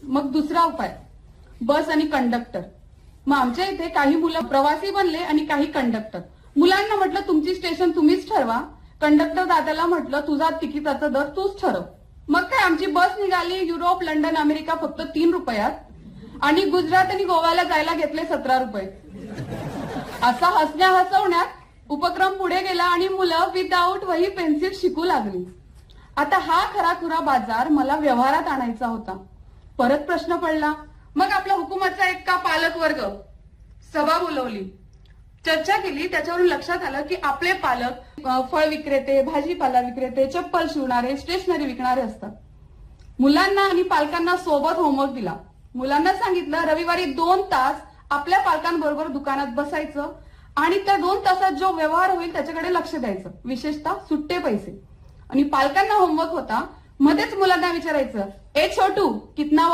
मग दुसरा उपाय, बस आणि कंडक्टर. मग आमच्या इथे काही मुलं प्रवासी बनले आणि काही कंडक्टर. मुलांना म्हटलं तुमची स्टेशन तुम्हीच ठरवा. कंडक्टर दादाला म्हटलं तुझा तिकिटाचा दर तूच ठरव. मग काय आमची बस निघाली युरोप, लंडन, अमेरिका फक्त 3 रुपयात आणि गुजरात आणि गोव्याला जायला घेतले 17 रुपये. असा हसण्या हसवण्यात उपक्रम पुढे गेला आणि मुलं विदाऊट वही पेन्सिल शिकू लागली. आता हा खराखुरा बाजार मला व्यवहारात आणायचा होता. परत प्रश्न पडला, मग आपला हुकुमाचा एक का पालक वर्ग सभा बोलवली, चर्चा केली. त्याच्यावरून लक्षात आलं की आपले पालक फळ विक्रेते, भाजीपाला विक्रेते, चप्पल शिवणारे, स्टेशनरी विकणारे असतात. मुलांना आणि पालकांना सोबत होमवर्क दिला. मुलांना सांगितलं रविवारी 2 तास आपल्या पालकांबरोबर दुकानात बसायचं आणि त्या 2 तासात जो व्यवहार होईल त्याच्याकडे लक्ष द्यायचं, विशेषतः सुट्टे पैसे. आणि पालकांना होमवर्क होता, मध्येच मुलांना विचारायचं, ए छोटू कितना